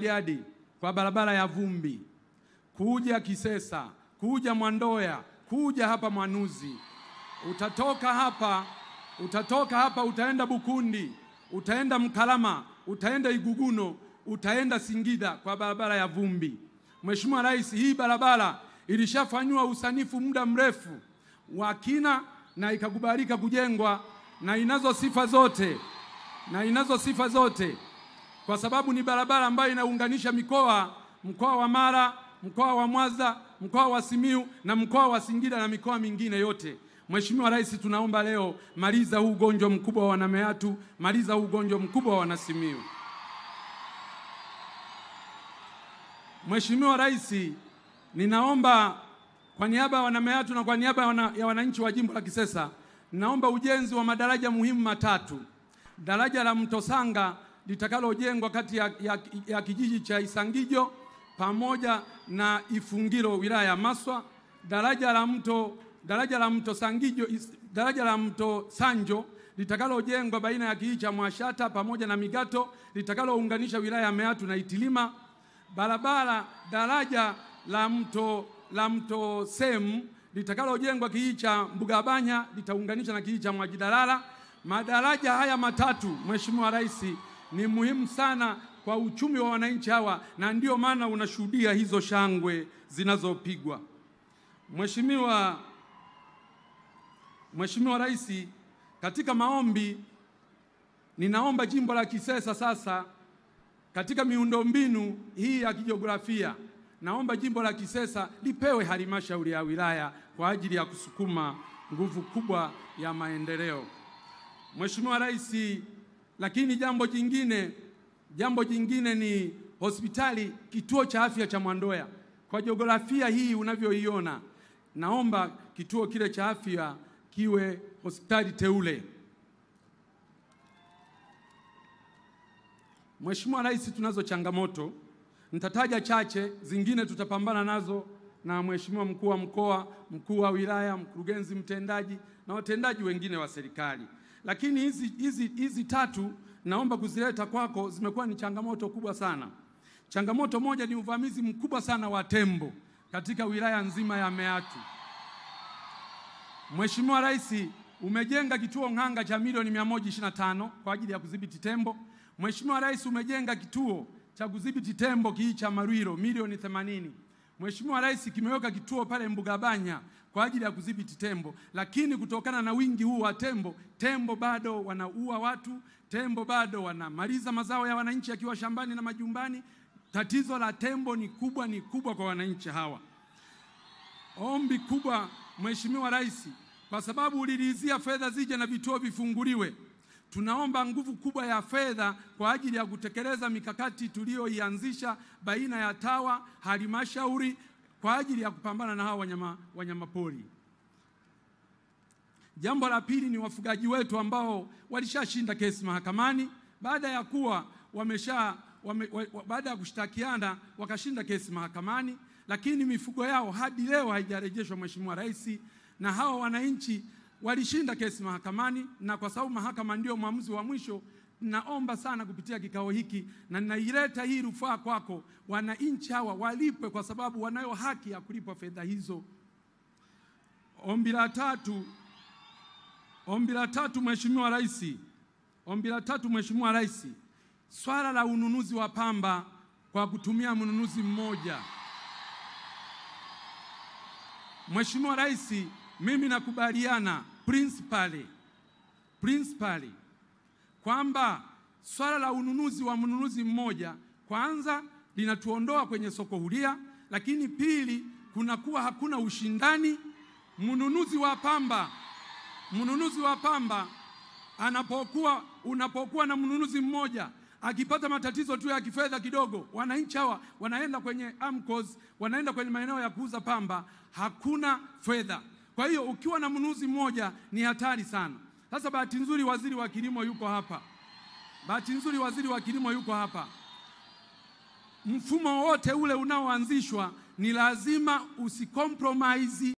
Bariadi kwa barabara ya vumbi, kuja Kisesa, kuja Mwandoya, kuja hapa Mwanuzi. Utatoka hapa utaenda Bukundi, utaenda Mkalama, utaenda Iguguno, utaenda Singida kwa barabara ya vumbi. Mheshimiwa Rais, hii barabara ilishafanywa usanifu muda mrefu wa kina na ikakubalika kujengwa na inazo sifa zote kwa sababu ni barabara ambayo inaunganisha mkoa wa Mara, mkoa wa Mwanza, mkoa wa Simiyu na mkoa wa Singida na mikoa mingine yote. Mheshimiwa Rais, tunaomba leo maliza huu ugonjwa mkubwa wa Wanameatu, maliza huu ugonjwa mkubwa wa Wanasimiyu. Mheshimiwa Rais, ninaomba kwa niaba ya Wanameatu na kwa niaba ya wananchi wa jimbo la Kisesa, naomba ujenzi wa madaraja muhimu matatu. Daraja la Mto Sanga litakalojengwa kati ya kijiji cha Isangijo pamoja na Ifungiro wilaya ya Maswa. Daraja la Mto Sanjo litakalojengwa baina ya kijiji cha Mwashata pamoja na Migato litakalounganisha wilaya ya Meatu na Itilima. Daraja la Mto Semu litakalojengwa kijiji cha Mbugabanya litaunganisha na kijiji cha Mwajidalala. Madaraja haya matatu, Mheshimiwa Rais, ni muhimu sana kwa uchumi wa wananchi hawa na ndio maana unashuhudia hizo shangwe zinazopigwa. Mheshimiwa Rais, katika maombi ninaomba jimbo la Kisesa sasa katika miundombinu hii ya kijiografia, naomba jimbo la Kisesa lipewe halmashauri ya wilaya kwa ajili ya kusukuma nguvu kubwa ya maendeleo. Mheshimiwa Rais, lakini jambo jingine ni hospitali, kituo cha afya cha Mwandoya. Kwa jiografia hii unavyoiona, naomba kituo kile cha afya kiwe hospitali teule. Mheshimiwa Rais, tunazo changamoto, nitataja chache, zingine tutapambana nazo na Mheshimiwa mkuu wa mkoa, mkuu wa wilaya, mkurugenzi mtendaji na watendaji wengine wa serikali. Lakini hizi tatu naomba kuzileta kwako, zimekuwa ni changamoto kubwa sana. Changamoto moja ni uvamizi mkubwa sana wa tembo katika wilaya nzima ya Meatu. Mheshimiwa Rais, umejenga kituo Ng'anga cha milioni 125 kwa ajili ya kudhibiti tembo. Mheshimiwa Rais, umejenga kituo cha kudhibiti tembo kijiji cha Marwiro milioni 80. Mheshimiwa Rais, kimeweka kituo pale Mbugabanya kwa ajili ya kudhibiti tembo, lakini kutokana na wingi huu wa tembo bado wanaua watu, tembo bado wanamaliza mazao ya wananchi yakiwa shambani na majumbani. Tatizo la tembo ni kubwa kwa wananchi hawa. Ombi kubwa Mheshimiwa Rais, kwa sababu uliridhia fedha zije na vituo vifunguliwe, tunaomba nguvu kubwa ya fedha kwa ajili ya kutekeleza mikakati tuliyoianzisha baina ya TAWA, halmashauri kwa ajili ya kupambana na hawa wanyamapori. Jambo la pili ni wafugaji wetu ambao walishashinda kesi mahakamani baada ya kushtakiana wakashinda kesi mahakamani, lakini mifugo yao hadi leo haijarejeshwa Mheshimiwa Rais, na hawa wananchi walishinda kesi mahakamani, na kwa sababu mahakama ndio maamuzi wa mwisho, naomba sana kupitia kikao hiki na ninaileta hii rufaa kwako, wananchi hawa walipwe kwa sababu wanayo haki ya kulipwa fedha hizo. Ombi la tatu Mheshimiwa Rais, swala la ununuzi wa pamba kwa kutumia mnunuzi mmoja. Mheshimiwa Rais, mimi nakubaliana principally kwamba swala la ununuzi wa mnunuzi mmoja kwanza linatuondoa kwenye soko huria, lakini pili kunakuwa hakuna ushindani. Mnunuzi wa pamba unapokuwa na mnunuzi mmoja akipata matatizo tu ya kifedha kidogo, wananchi hawa wanaenda kwenye AMCOS, wanaenda kwenye maeneo ya kuuza pamba, hakuna fedha. Kwa hiyo ukiwa na mnunuzi mmoja ni hatari sana. Sasa bahati nzuri waziri wa kilimo yuko hapa. Mfumo wote ule unaoanzishwa ni lazima usicompromise